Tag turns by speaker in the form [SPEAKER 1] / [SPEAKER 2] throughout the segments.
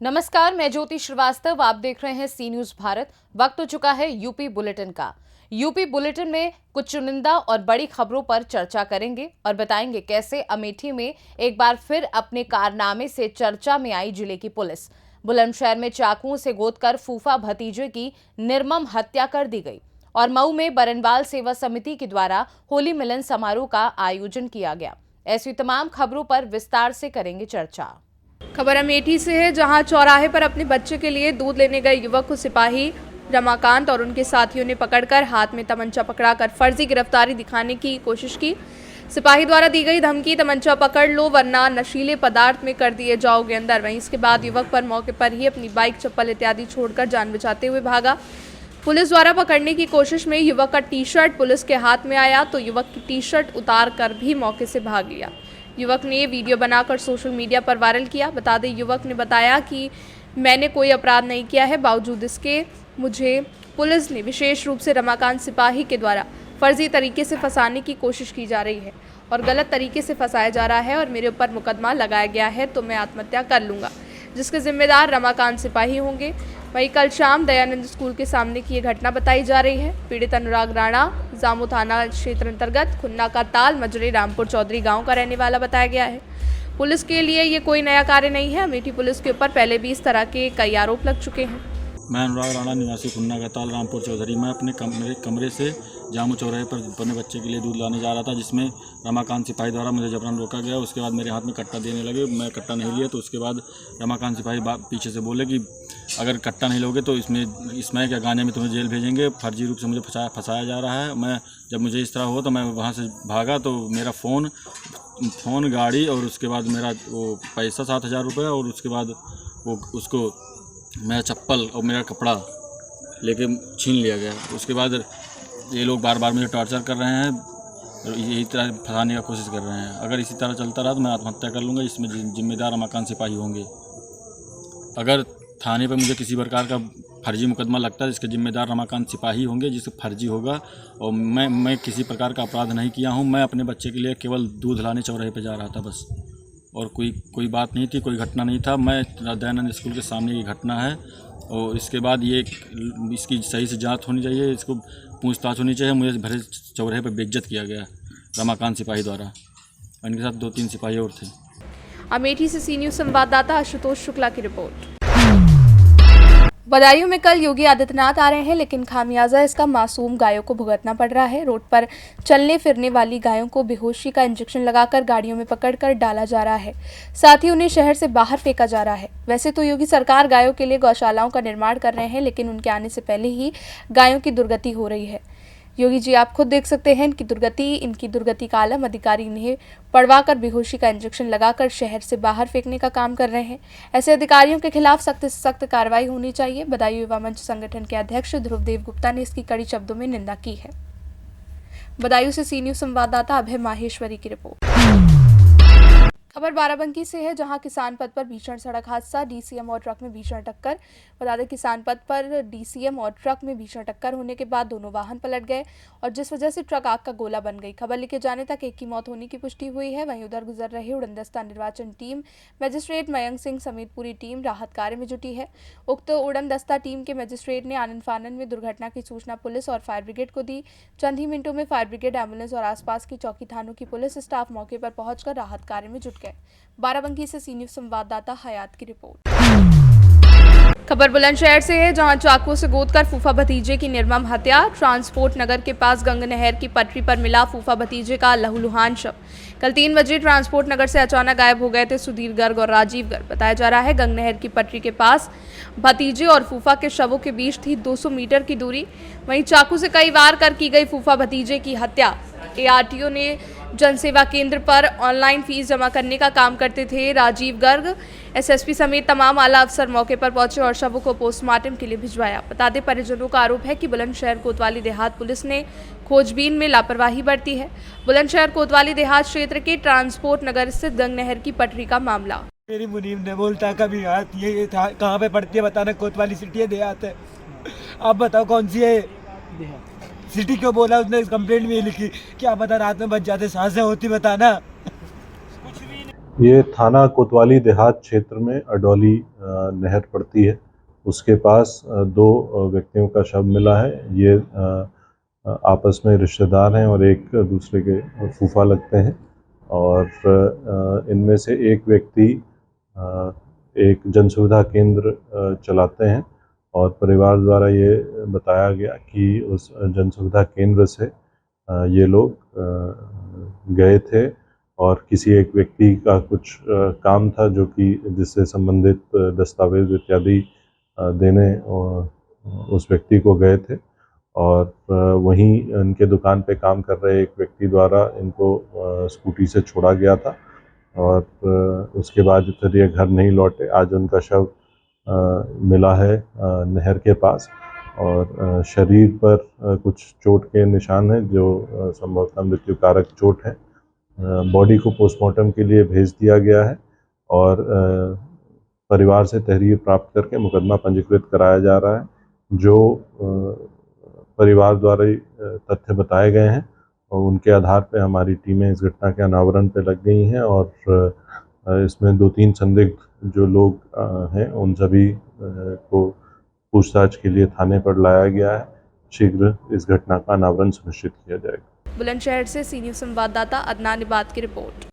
[SPEAKER 1] नमस्कार, मैं ज्योति श्रीवास्तव। आप देख रहे हैं सी न्यूज भारत। वक्त हो चुका है यूपी बुलेटिन का। यूपी बुलेटिन में कुछ चुनिंदा और बड़ी खबरों पर चर्चा करेंगे और बताएंगे कैसे अमेठी में एक बार फिर अपने कारनामे से चर्चा में आई जिले की पुलिस। बुलंदशहर में चाकुओं से गोदकर फूफा भतीजे की निर्मम हत्या कर दी गई और मऊ में बरनवाल सेवा समिति के द्वारा होली मिलन समारोह का आयोजन किया गया। ऐसी तमाम खबरों पर विस्तार से करेंगे चर्चा।
[SPEAKER 2] खबर अमेठी से है, जहां चौराहे पर अपने बच्चे के लिए दूध लेने गए युवक को सिपाही रमाकांत और उनके साथियों ने पकड़कर हाथ में तमंचा पकड़ाकर फर्जी गिरफ्तारी दिखाने की कोशिश की। सिपाही द्वारा दी गई धमकी, तमंचा पकड़ लो वरना नशीले पदार्थ में कर दिए जाओगे अंदर। वहीं इसके बाद युवक पर मौके पर ही अपनी बाइक, चप्पल इत्यादि छोड़कर जान बचाते हुए भागा। पुलिस द्वारा पकड़ने की कोशिश में युवक का टी शर्ट पुलिस के हाथ में आया तो युवक की टी शर्ट उतार कर भी मौके से भाग लिया। युवक ने ये वीडियो बनाकर सोशल मीडिया पर वायरल किया। बता दें, युवक ने बताया कि मैंने कोई अपराध नहीं किया है, बावजूद इसके मुझे पुलिस ने विशेष रूप से रमाकांत सिपाही के द्वारा फर्जी तरीके से फंसाने की कोशिश की जा रही है और गलत तरीके से फंसाया जा रहा है और मेरे ऊपर मुकदमा लगाया गया है तो मैं आत्महत्या कर लूँगा, जिसके जिम्मेदार रमाकांत सिपाही होंगे। वहीं कल शाम दयानंद स्कूल के सामने की ये घटना बताई जा रही है। पीड़ित अनुराग राणा जामू थाना क्षेत्र अंतर्गत खुन्ना का ताल मजरे रामपुर चौधरी गांव का रहने वाला बताया गया है। पुलिस के लिए ये कोई नया कार्य नहीं है। अमेठी पुलिस के ऊपर पहले भी इस तरह के कई आरोप लग चुके हैं।
[SPEAKER 3] मैं अनुराग राणा, निवासी खुन्ना का ताल रामपुर चौधरी। मैं अपने कमरे से जामू चौराहे पर अपने बच्चे के लिए दूध लाने जा रहा था, जिसमें रमाकांत सिपाही द्वारा मुझे जबरन रोका गया। उसके बाद मेरे हाथ में कट्टा देने लगे। मैं कट्टा नहीं लिया तो उसके बाद रमाकांत सिपाही पीछे से बोले कि अगर कट्टा नहीं लोगे तो इसमें क्या गाने में तुम्हें जेल भेजेंगे। फर्जी रूप से मुझे फंसाया जा रहा है। जब मुझे इस तरह हुआ तो मैं वहाँ से भागा तो मेरा फ़ोन गाड़ी और उसके बाद मेरा वो पैसा 7,000 रुपये और उसके बाद उसको मेरा चप्पल और मेरा कपड़ा लेके छीन लिया गया। उसके बाद ये लोग बार बार मुझे टॉर्चर कर रहे हैं और यही तरह फंसाने का कोशिश कर रहे हैं। अगर इसी तरह चलता रहा तो मैं आत्महत्या कर लूँगा। इसमें जिम्मेदार रमाकांत सिपाही होंगे। अगर थाने पर मुझे किसी प्रकार का फर्जी मुकदमा लगता है, जिसके जिम्मेदार रमाकांत सिपाही होंगे, जिससे फर्जी होगा। और मैं किसी प्रकार का अपराध नहीं किया हूँ। मैं अपने बच्चे के लिए केवल दूध लाने चौराहे पर जा रहा था बस, और कोई बात नहीं थी, कोई घटना नहीं था। मैं दयानंद स्कूल के सामने की घटना है और इसके बाद इसकी सही से जांच होनी चाहिए, इसको पूछताछ होनी चाहिए। मुझे भरे चौराहे पर बेइज्जत किया गया रमाकांत सिपाही द्वारा। इनके साथ 2-3 सिपाही और थे।
[SPEAKER 2] अमेठी से सी न्यूज संवाददाता आशुतोष शुक्ला की रिपोर्ट। बदायूं में कल योगी आदित्यनाथ आ रहे हैं, लेकिन खामियाजा इसका मासूम गायों को भुगतना पड़ रहा है। रोड पर चलने फिरने वाली गायों को बेहोशी का इंजेक्शन लगाकर गाड़ियों में पकड़कर डाला जा रहा है, साथ ही उन्हें शहर से बाहर फेंका जा रहा है। वैसे तो योगी सरकार गायों के लिए गौशालाओं का निर्माण कर रहे हैं, लेकिन उनके आने से पहले ही गायों की दुर्गति हो रही है। योगी जी आप खुद देख सकते हैं इनकी दुर्गति का आलम। अधिकारी इन्हें पड़वाकर बेहोशी का इंजेक्शन लगाकर शहर से बाहर फेंकने का काम कर रहे हैं। ऐसे अधिकारियों के खिलाफ सख्त से सख्त कार्रवाई होनी चाहिए। बदायूं युवा मंच संगठन के अध्यक्ष ध्रुवदेव गुप्ता ने इसकी कड़ी शब्दों में निंदा की है। बदायूं से सी न्यूज संवाददाता अभय माहेश्वरी की रिपोर्ट। खबर बाराबंकी से है, जहां किसान पथ पर भीषण सड़क हादसा, डीसीएम और ट्रक में भीषण टक्कर। बता दें, किसान पथ पर डीसीएम और ट्रक में भीषण टक्कर होने के बाद दोनों वाहन पलट गए और जिस वजह से ट्रक आग का गोला बन गई। खबर लिखे जाने तक एक की मौत होने की पुष्टि हुई है। वहीं उधर गुजर रहे उड़नदस्ता निर्वाचन टीम मजिस्ट्रेट मयंक सिंह समेत पूरी टीम राहत कार्य में जुटी है। उक्त उड़नदस्ता टीम के मजिस्ट्रेट ने आनन फानन में दुर्घटना की सूचना पुलिस और फायर ब्रिगेड को दी। चंद ही मिनटों में फायर ब्रिगेड, एम्बुलेंस और आसपास की चौकी थानों की पुलिस स्टाफ मौके पर पहुंचकर राहत कार्य में जुट गए। बाराबंकी से सी न्यूज संवाददाता हयात की रिपोर्ट। खबर बुलंदशहर से है, जहां चाकुओं से गोदकर फूफा भतीजे की निर्मम हत्या। ट्रांसपोर्ट नगर के पास गंग नहर की पटरी पर मिला फूफा भतीजे का लहूलुहान शव। कल 3 बजे ट्रांसपोर्ट नगर से अचानक गायब हो गए थे सुधीर गर्ग और राजीव गर्ग। बताया जा रहा है गंग नहर की पटरी के पास भतीजे और फूफा के शवों के बीच थी 200 मीटर की दूरी। वहीं चाकू से कई वार कर की गई फूफा भतीजे की हत्या। एआरटीओ ने जनसेवा केंद्र पर ऑनलाइन फीस जमा करने का काम करते थे राजीव गर्ग। एसएसपी समेत तमाम आला अफसर मौके पर पहुंचे और शवों को पोस्टमार्टम के लिए भिजवाया। बता दें, परिजनों का आरोप है कि बुलंदशहर कोतवाली देहात पुलिस ने खोजबीन में लापरवाही बरती है। बुलंदशहर कोतवाली देहात क्षेत्र के ट्रांसपोर्ट नगर स्थित गंग नहर की पटरी का मामला।
[SPEAKER 4] मेरी मुनीम ने बोलता कभी हाथ ये था, कहाँ पे पड़ती है बताना। कोतवाली सिटी है देहात है, आप बताओ कौन सी है सिटी। क्यों बोला उसने, कंप्लेंट में लिखी, क्या पता रात में बच जाते, सांसें होती बताना।
[SPEAKER 5] ये थाना कोतवाली देहात क्षेत्र में अडौली नहर पड़ती है, उसके पास दो व्यक्तियों का शव मिला है। ये आपस में रिश्तेदार हैं और एक दूसरे के फूफा लगते हैं और इनमें से एक व्यक्ति एक जनसुविधा केंद्र चलाते हैं और परिवार द्वारा ये बताया गया कि उस जनसुविधा केंद्र से ये लोग गए थे और किसी एक व्यक्ति का कुछ काम था जो कि जिससे संबंधित दस्तावेज इत्यादि देने उस व्यक्ति को गए थे और वहीं इनके दुकान पे काम कर रहे एक व्यक्ति द्वारा इनको स्कूटी से छोड़ा गया था और उसके बाद फिर ये घर नहीं लौटे। आज उनका शव मिला है नहर के पास और शरीर पर कुछ चोट के निशान हैं जो संभवतः मृत्यु कारक चोट है। बॉडी को पोस्टमार्टम के लिए भेज दिया गया है और परिवार से तहरीर प्राप्त करके मुकदमा पंजीकृत कराया जा रहा है। जो परिवार द्वारा तथ्य बताए गए हैं और उनके आधार पर हमारी टीमें इस घटना के अनावरण पर लग गई हैं और इसमें 2-3 संदिग्ध जो लोग हैं उन सभी को पूछताछ के लिए थाने पर लाया गया है। शीघ्र इस घटना का अनावरण सुनिश्चित किया जाएगा।
[SPEAKER 2] बुलंदशहर से सी न्यूज़ संवाददाता अदनान इबाद की रिपोर्ट।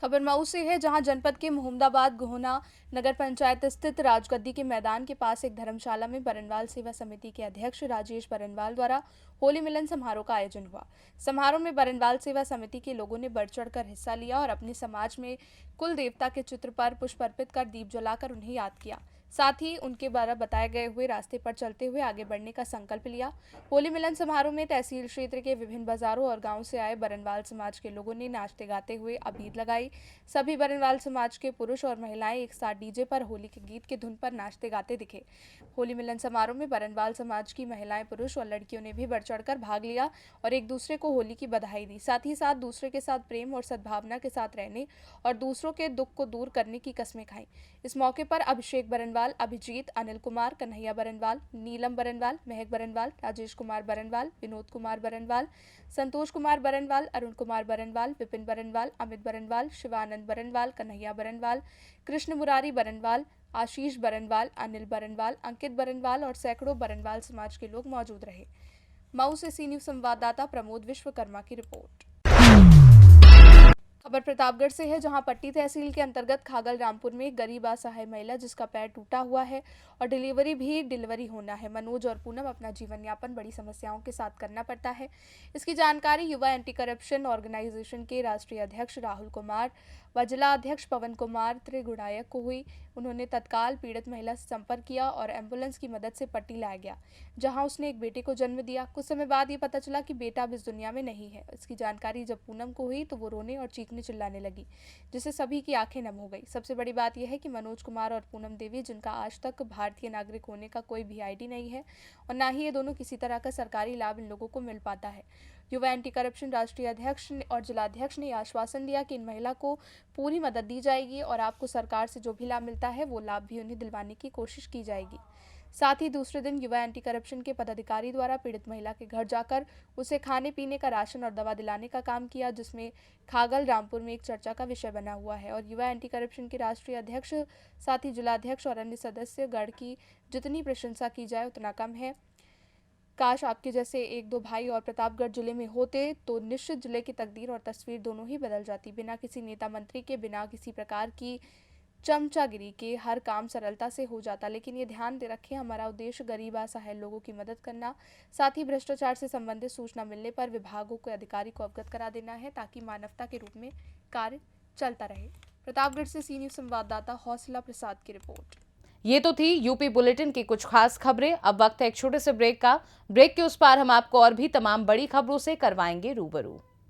[SPEAKER 2] खबर मऊ से है, जहां जनपद के मोहम्मदाबाद गोहना नगर पंचायत स्थित राजगद्दी के मैदान के पास एक धर्मशाला में बरनवाल सेवा समिति के अध्यक्ष राजेश बरनवाल द्वारा होली मिलन समारोह का आयोजन हुआ। समारोह में बरनवाल सेवा समिति के लोगों ने बढ़ चढ़कर हिस्सा लिया और अपने समाज में कुल देवता के चित्र पर पुष्प अर्पित कर दीप जलाकर उन्हें याद किया। साथ ही उनके द्वारा बताए गए हुए रास्ते पर चलते हुए आगे बढ़ने का संकल्प लिया। होली मिलन समारोह में तहसील क्षेत्र के विभिन्न बाजारों और गांव से आए बरनवाल समाज के लोगों ने नाचते गाते हुए अबीर लगाई। सभी बरनवाल समाज के पुरुष और महिलाएं एक साथ डीजे पर होली के गीत की धुन पर नाचते गाते दिखे। होली मिलन समारोह में बरनवाल समाज की महिलाएं, पुरुष और लड़कियों ने भी बढ़ चढ़कर भाग लिया और एक दूसरे को होली की बधाई दी। साथ ही साथ दूसरे के साथ प्रेम और सद्भावना के साथ रहने और दूसरों के दुख को दूर करने की कस्में खाई। इस मौके पर अभिषेक बरनवाल, अभिजीत, अनिल कुमार, कन्हैया बरनवाल, नीलम बरनवाल, महक बरनवाल, राजेश कुमार बरनवाल, विनोद कुमार बरनवाल, संतोष कुमार बरनवाल, अरुण कुमार बरनवाल, विपिन बरनवाल, अमित बरनवाल, शिवानंद बरनवाल, कन्हैया बरनवाल, कृष्ण मुरारी बरनवाल, आशीष बरनवाल, अनिल बरनवाल, अंकित बरनवाल और सैकड़ों बरनवाल समाज के लोग मौजूद रहे। मऊ से सी न्यूज़ संवाददाता प्रमोद विश्वकर्मा की रिपोर्ट। खबर प्रतापगढ़ से है, जहां पट्टी तहसील के अंतर्गत खागल रामपुर में एक गरीब असहाय महिला जिसका पैर टूटा हुआ है और डिलीवरी होना है। मनोज और पूनम अपना जीवन यापन बड़ी समस्याओं के साथ करना पड़ता है। इसकी जानकारी युवा एंटी करप्शन ऑर्गेनाइजेशन के राष्ट्रीय अध्यक्ष राहुल कुमार व जिला अध्यक्ष पवन कुमार त्रिगुणायक को हुई। उन्होंने तत्काल पीड़ित महिला से संपर्क किया और एम्बुलेंस की मदद से पट्टी लाया गया, जहां उसने एक बेटे को जन्म दिया। कुछ समय बाद ये पता चला कि बेटा अब इस दुनिया में नहीं है। इसकी जानकारी जब पूनम को हुई तो वो रोने और चीखने चिल्लाने लगी, जिससे सभी की आंखें नम हो गई। सबसे बड़ी बात यह है कि मनोज कुमार और पूनम देवी, जिनका आज तक भारतीय नागरिक होने का कोई भी आईडी नहीं है और ना ही ये दोनों किसी तरह का सरकारी लाभ इन लोगों को मिल पाता है। युवा एंटी करप्शन राष्ट्रीय अध्यक्ष और जिलाध्यक्ष ने आश्वासन दिया कि इन महिला को पूरी मदद दी जाएगी और आपको सरकार से जो भी लाभ मिलता है वो लाभ भी उन्हें दिलवाने की कोशिश की जाएगी। साथ ही दूसरे दिन युवा एंटी करप्शन के पदाधिकारी द्वारा पीड़ित महिला के घर जाकर उसे खाने पीने का राशन और दवा दिलाने का काम किया, जिसमें खागल रामपुर में एक चर्चा का विषय बना हुआ है। और युवा एंटी करप्शन के राष्ट्रीय अध्यक्ष, साथ ही जिलाध्यक्ष और अन्य सदस्य गण की जितनी प्रशंसा की जाए उतना कम है। काश आपके जैसे 1-2 भाई और प्रतापगढ़ जिले में होते तो निश्चित जिले की तकदीर और तस्वीर दोनों ही बदल जाती। बिना किसी नेता मंत्री के, बिना किसी प्रकार की चमचागिरी के हर काम सरलता से हो जाता। लेकिन ये ध्यान दे रखें, हमारा उद्देश्य गरीब असहाय लोगों की मदद करना, साथ ही भ्रष्टाचार से संबंधित सूचना मिलने पर विभागों के अधिकारी को अवगत करा देना है, ताकि मानवता के रूप में कार्य चलता रहे। प्रतापगढ़ से सी न्यूज़ संवाददाता हौसला प्रसाद की रिपोर्ट।
[SPEAKER 1] ये तो थी यूपी बुलेटिन की कुछ खास खबरें। अब वक्त है एक छोटे से ब्रेक का। ब्रेक के उस पार हम आपको और भी तमाम बड़ी खबरों से करवाएंगे रूबरू।